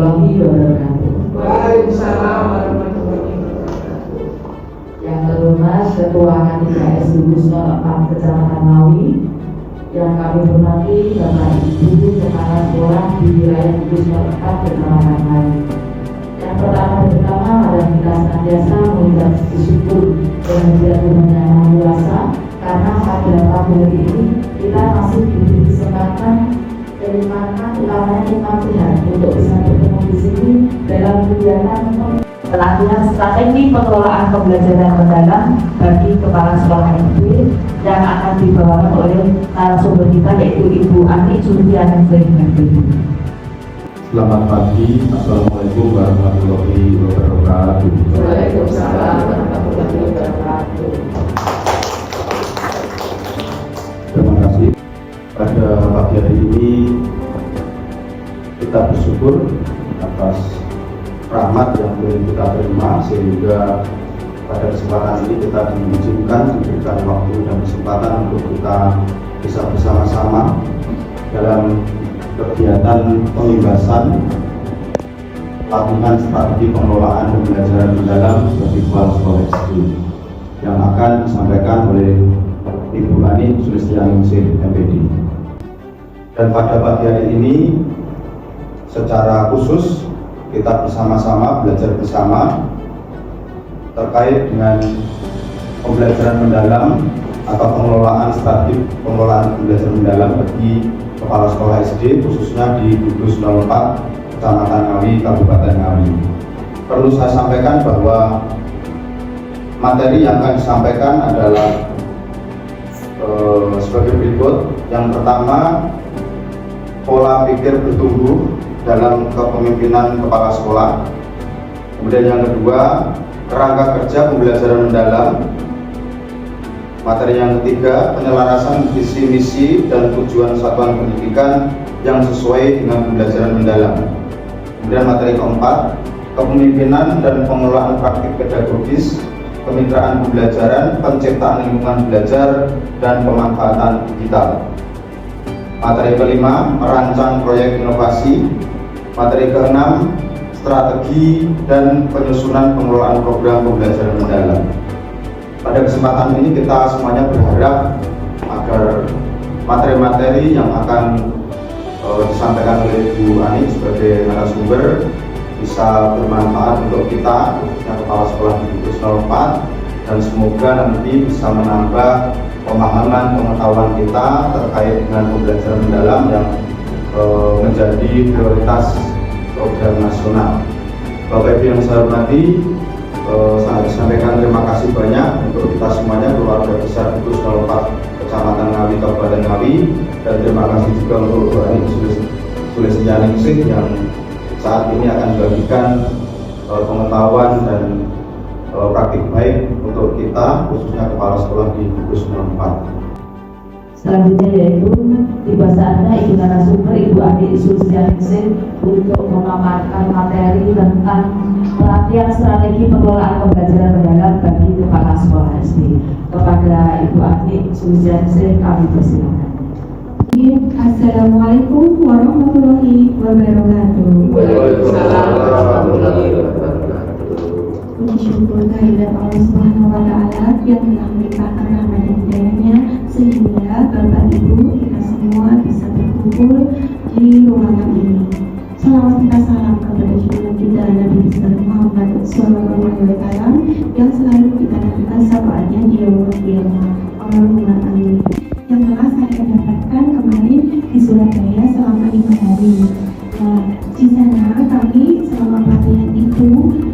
warahmatullahi wabarakatuh. Waalaikumsalam warahmatullahi wabarakatuh. Yang terhormat Ketua K3S Gugus 04 Kecamatan Ngawi, yang kami hormati Bapak Ibu Kepala Sekolah di wilayah Gugus 04 Kecamatan Ngawi. Yang pertama adalah kita senantiasa mengucap puji syukur dan Tuhan Yang Maha Kuasa, karena pada pagi hari ini kita masih diberi kesempatan kenikmatan utamanya umat Tuhan untuk bisa bertemu di sini dalam kegiatan pelatihan strategi pengelolaan pembelajaran mendalam bagi kepala sekolah SD yang akan dibawakan oleh narasumber kita, yaitu Ibu Ani Surtianingsih. Selamat pagi, Assalamualaikum warahmatullahi wabarakatuh. Waalaikumsalam warahmatullahi wabarakatuh. Terima kasih. Pada pagi hari ini kita bersyukur atas rahmat yang boleh kita terima, sehingga pada kesempatan ini kita diizinkan, diberikan waktu dan kesempatan untuk kita bisa bersama-sama dalam kegiatan pembebasan latihan strategi pengelolaan pembelajaran mendalam bagi kepala sekolah SD yang akan disampaikan oleh Ibu Ani Surtianingsih MPD. Dan pada pagi hari ini secara khusus kita bersama-sama belajar bersama terkait dengan pembelajaran mendalam atau pengelolaan strategi pengelolaan pembelajaran mendalam bagi kepala sekolah SD, khususnya di Gugus 04 Kecamatan Ngawi, Kabupaten Ngawi. Perlu saya sampaikan bahwa materi yang akan disampaikan adalah sebagai berikut. Yang pertama, pola pikir bertumbuh dalam kepemimpinan kepala sekolah. Kemudian yang kedua, kerangka kerja pembelajaran mendalam. Materi yang ketiga, penyelarasan visi misi dan tujuan satuan pendidikan yang sesuai dengan pembelajaran mendalam. Kemudian materi keempat, kepemimpinan dan pengelolaan praktik pedagogis, kemitraan pembelajaran, penciptaan lingkungan belajar, dan pemanfaatan digital. Materi kelima, merancang proyek inovasi. Materi keenam, strategi dan penyusunan pengelolaan program pembelajaran mendalam. Pada kesempatan ini kita semuanya berharap agar materi-materi yang akan disampaikan oleh Bu Ani sebagai narasumber bisa bermanfaat untuk kita, khususnya kepala sekolah di Gugus 04, dan semoga nanti bisa menambah pemahaman pengetahuan kita terkait dengan pembelajaran mendalam yang menjadi prioritas program nasional. Bapak Ibu yang saya hormati, saya sampaikan terima kasih banyak untuk kita semuanya, keluarga besar Gugus 04 Kecamatan Ngawi, Kabupaten Ngawi, dan terima kasih juga untuk Bu Ani Surtianingsih yang saat ini akan membagikan pengetahuan dan praktik baik untuk kita, khususnya kepala sekolah di Gugus 04. Selanjutnya yaitu tiba saatnya Ibu narasumber Ibu Ani Surtianingsih untuk memaparkan materi tentang pelatihan strategi pengelolaan pembelajaran mendalam bagi kepala sekolah SD. Kepada Ibu Ani Surtianingsih kami persilakan. Assalamualaikum warahmatullahi wabarakatuh. Waalaikumsalam warahmatullahi wabarakatuh. Puji syukur kehadirat Allah Subhanahu wa Ta'ala yang telah melimpahkan rahmat dan hidayahnya sehingga Bapak Ibu kita semua bisa berkumpul di ruangan ini. Salawat kita salam kepada junjungan kita Nabi besar Muhammad Sallallahu Alaihi Wasallam yang selalu kita nantikan sapaannya di yaumul qiyamah. Allahumma amin. Yang telah saya dapatkan kemarin di Surabaya selama 5 hari. Di sana kami selama pelatihan itu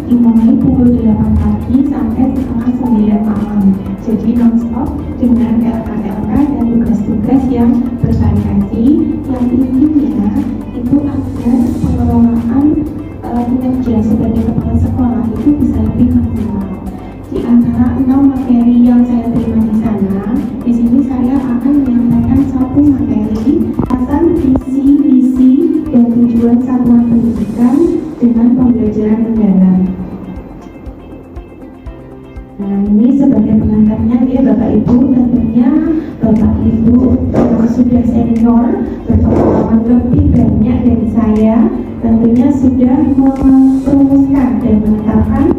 dimulai pukul 8 pagi sampai setengah 9 malam. Jadi non-stop dengan LK-LK dan tugas-tugas yang bervariasi yang intinya itu agar pengelolaan kinerja sebagai kepala sekolah itu bisa lebih maksimal. Di antara 6 materi yang saya terima di sana, di sini saya akan menyampaikan satu materi tentang visi misi dan tujuan satuan pendidikan dengan pembelajaran mendalam. Nah, ini sebagai pengantarnya ya Bapak Ibu, tentunya Bapak Ibu yang sudah senior, berpengalaman lebih banyak dari saya, tentunya sudah merumuskan dan menetapkan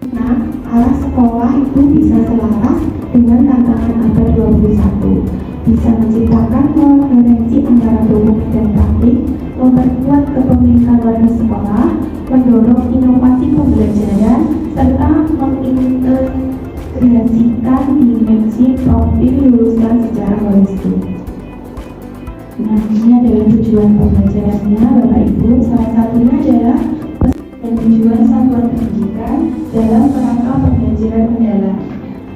arah sekolah itu bisa selaras dengan tantangan abad 21, bisa menciptakan koherensi antara dokumen dan praktik, memperkuat kepemilikan warga sekolah, mendorong inovasi pembelajaran, serta mengintegrasikan dimensi profil lulusan secara holistik. Nah, ini adalah tujuan pembelajarannya, Bapak Ibu. Salah satunya adalah dan tujuan satuan pendidikan dalam kerangka pembelajaran mendalam.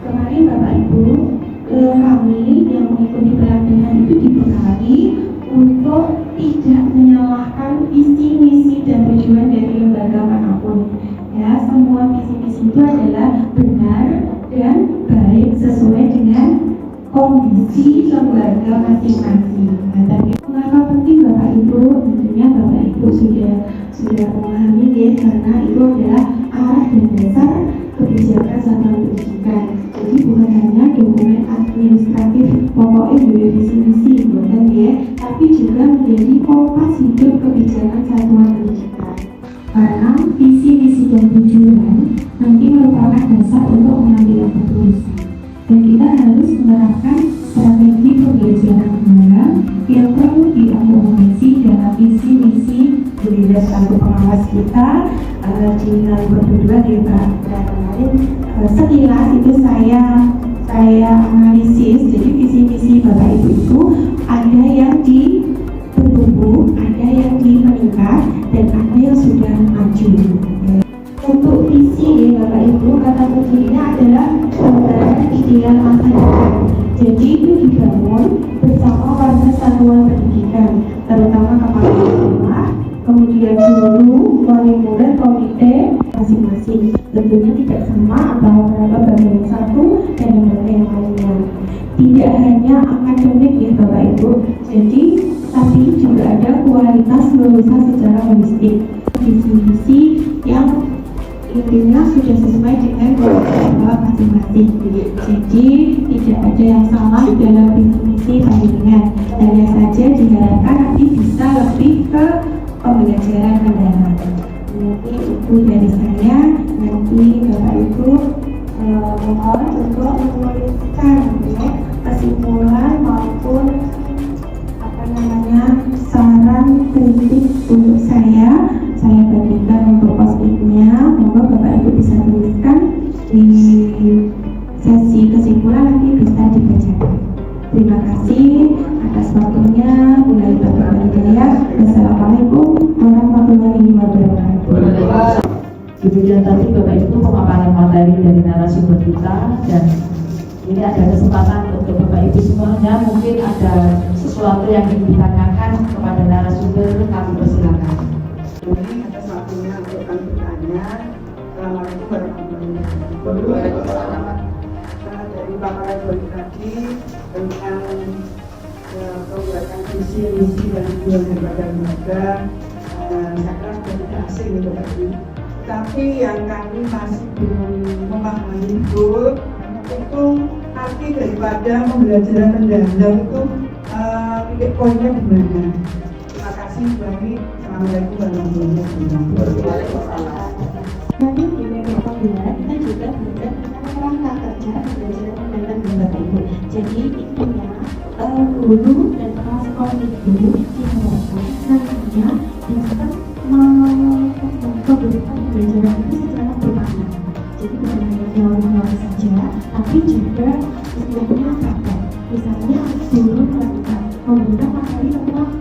Kemarin Bapak Ibu, kami yang mengikuti pelatihan itu dibekali untuk tidak menyalahkan visi, misi, dan tujuan dari lembaga manapun. Ya, semua visi-misi itu adalah benar dan baik sesuai dengan kondisi lembaga masing-masing. Nah, tapi mengapa penting Bapak Ibu? Tentunya Bapak Ibu sudah memahami ya, karena itu adalah arah dan dasar kebijakan satuan pendidikan. Jadi bukan hanya dokumen administratif pokoknya dari visi misi, bukan ya, tapi juga menjadi kompas hidup kebijakan satuan pendidikan. Karena visi misi dan tujuan nanti merupakan dasar untuk mengambil keputusan. Dan kita harus menerapkan strategi pembelajaran mendalam yang perlu diakomodasi dalam visi misi dari satu pengawas kita di nomor kedua di kemarin. Sekilas itu saya analisis. Jadi visi misi Bapak Ibu itu ada yang bertumbuh, ada yang meningkat, dan ada yang sudah maju. Untuk visi Bapak Ibu, kata kuncinya adalah gambaran ideal masa depan. Jadi itu dibangun bersama warga satuan pendidikan, terutama kepala sekolah, kemudian guru, wali murid, komite masing-masing. Tentunya tidak sama antara lembaga yang satu dan lembaga yang lainnya. Tidak hanya akademik ya Bapak Ibu, jadi tapi juga ada kualitas lulusan secara holistik. Visi-misi yang intinya sudah sesuai dengan kebutuhan masing-masing. Jadi tidak ada yang salah dalam visi-misi pendidikan. Hanya saja diharapkan nanti bisa lebih ke pembelajaran mendalam. Mungkin itu dari saya. Nanti Bapak Ibu mohon untuk menuliskan kesimpulan maupun saran kritik untuk saya bagikan untuk post-itnya. Moga Bapak Ibu bisa tuliskan di sesi kesimpulan, nanti bisa dibacakan. Terima kasih atas waktunya. Mulai Bapak Hidayah. Wassalamualaikum warahmatullahi wabarakatuh. Demikian tadi Bapak Ibu pemaparan materi dari narasumber kita, dan ini ada kesempatan untuk Bapak Ibu semuanya mungkin ada sesuatu yang ingin ditanyakan kepada narasumber, kami persilakan. Ini atas waktunya untuk kami bertanya. Assalamualaikum warahmatullahi wabarakatuh. Dari paparan Doni tadi tentang pembuatan visi, misi dan tujuan daripada lembaga, saya kira sudah tidak asing untuk kami. Tapi yang kami masih belum memahami betul itu arti daripada pembelajaran mendalam itu titik poinnya di mana. Terima kasih Bani. Assalamualaikum warahmatullahi wabarakatuh. Nanti di level kedua kita juga belajar tentang kerangka kerja pembelajaran mendalam Bapak Ibu. Jadi intinya guru dan kepala sekolah itu diharapkan nantinya bisa memberikan pembelajaran itu secara bermakna. Jadi bukan hanya teori saja, tapi juga istilahnya praktek. Misalnya guru melakukan memberikan materi tentang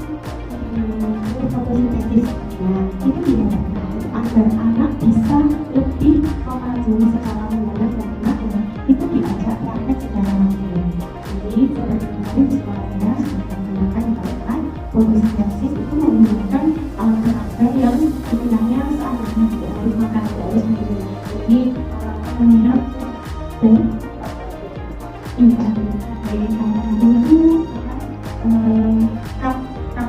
fotosintesis. Nah, itu diharapkan agar anak bisa lebih memahami skala mendalam dan anak itu diajak praktek secara langsung. Jadi seperti kemarin sekolah saya sudah menggunakan katakan fotosintesis itu menggunakan alat-alat yang sebenarnya seharusnya tidak harus makan, tidak harus minum. Jadi menginap dan dari kamar dulu kap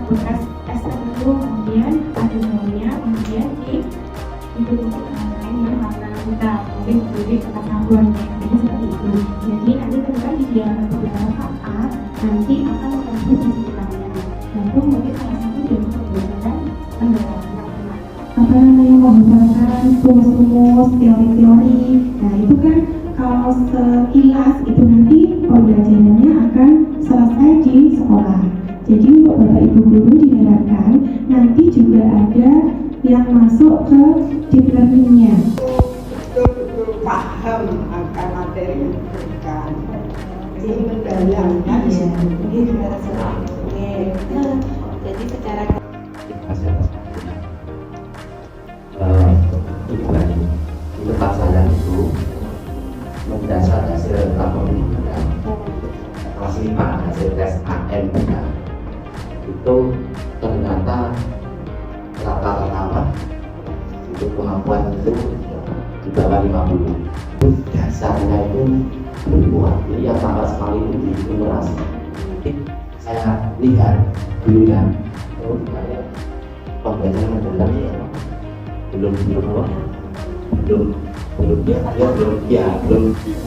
bekas es itu, kemudian ada daunnya, kemudian itu untuk lain yang warna kita mungkin beli bekas sabun, jadi seperti itu. Jadi nanti ketika disediakan beberapa saat, nanti rumus-rumus, teori-teori. Nah itu kan kalau sekilas itu nanti pembelajarannya akan selesai di sekolah. Jadi untuk Bapak Ibu guru diharapkan nanti juga ada yang masuk ke deep learning-nya. Betul-betul paham akan materi yang diberikan. Jadi mendalaminya di situ. Jadi secara itu pelajaran itu mendasar hasil rapor pendidikan kelas 5 hasil tes AM itu ternyata rata-rata itu kemampuan itu di bawah 50. Dasarnya itu belum kuat, jadi yang tambah sekali itu di numerasi. Saya lihat dulunya pembelajaran mendalam belum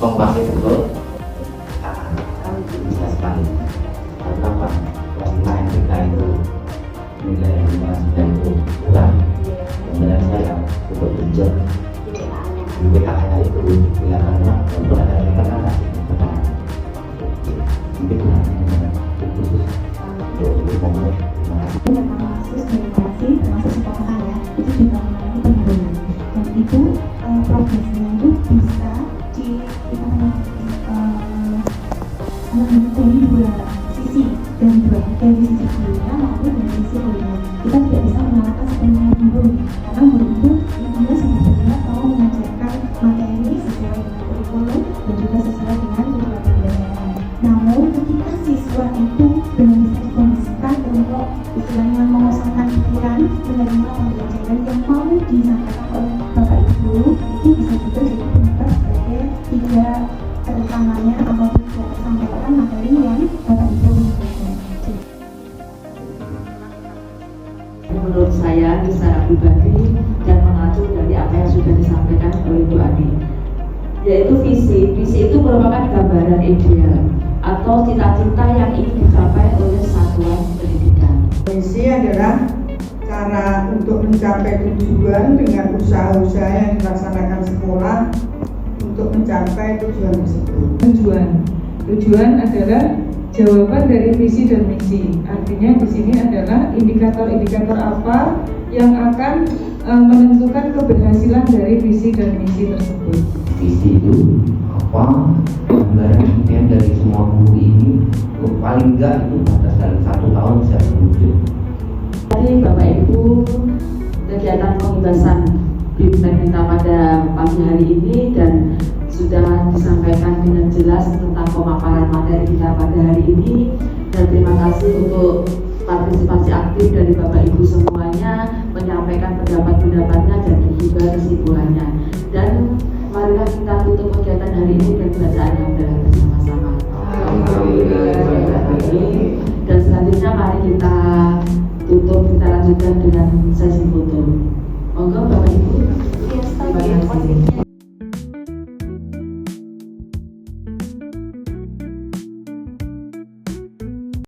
menguasai betul bisa sekali karena apa lain kita itu nilai yang itu kurang kemudian saya untuk belajar PKN itu kelihatannya untuk ada anak-anak mungkin khusus untuk membuat kasus demokrasi termasuk sekolahan ya, itu juga mengalami penurunan. Dan itu progresnya itu bisa dari dua sisi, dari sisi gurunya maupun dari sisi muridnya. Kita tidak bisa menyalahkan sepenuhnya guru, karena guru itu intinya sebetulnya mau mengajarkan materi sesuai dengan kurikulum dan juga sesuai dengan tujuan pembelajaran. Namun ketika siswa itu belum bisa dikondisikan untuk istilahnya mengosongkan pikiran menerima pembelajaran yang mau disampaikan oleh Bapak Ibu, itu bisa juga jadi penyebab sebagai tidak terutamanya atau tidak tersampaikan materi yang Bapak Ibu inginkan. Menurut saya secara pribadi dan mengacu dari apa yang sudah disampaikan oleh Bu Adi, yaitu visi itu merupakan gambaran ideal atau cita-cita yang ingin dicapai oleh satuan pendidikan. Misi adalah cara untuk mencapai tujuan dengan usaha-usaha yang dilaksanakan sekolah untuk mencapai tujuan tersebut. Tujuan adalah jawaban dari visi dan misi. Artinya di sini adalah indikator-indikator apa yang akan menentukan keberhasilan dari visi dan misi tersebut. Visi itu apa? Gambaran impian dari semua guru ini paling enggak itu batas dalam 1 tahun bisa terwujud. Tadi Bapak Ibu, kegiatan pembebasan BIMTEK kita pada pagi hari ini dan sudah disampaikan dengan jelas tentang pemaparan materi kita pada hari ini, dan terima kasih untuk partisipasi aktif dari Bapak Ibu semuanya menyampaikan pendapat-pendapatnya dan juga kesimpulannya. Dan marilah kita tutup kegiatan hari ini dan bacaan hamdalah bersama-sama. Dan selanjutnya mari kita lanjutkan dengan sesi foto. Monggo Bapak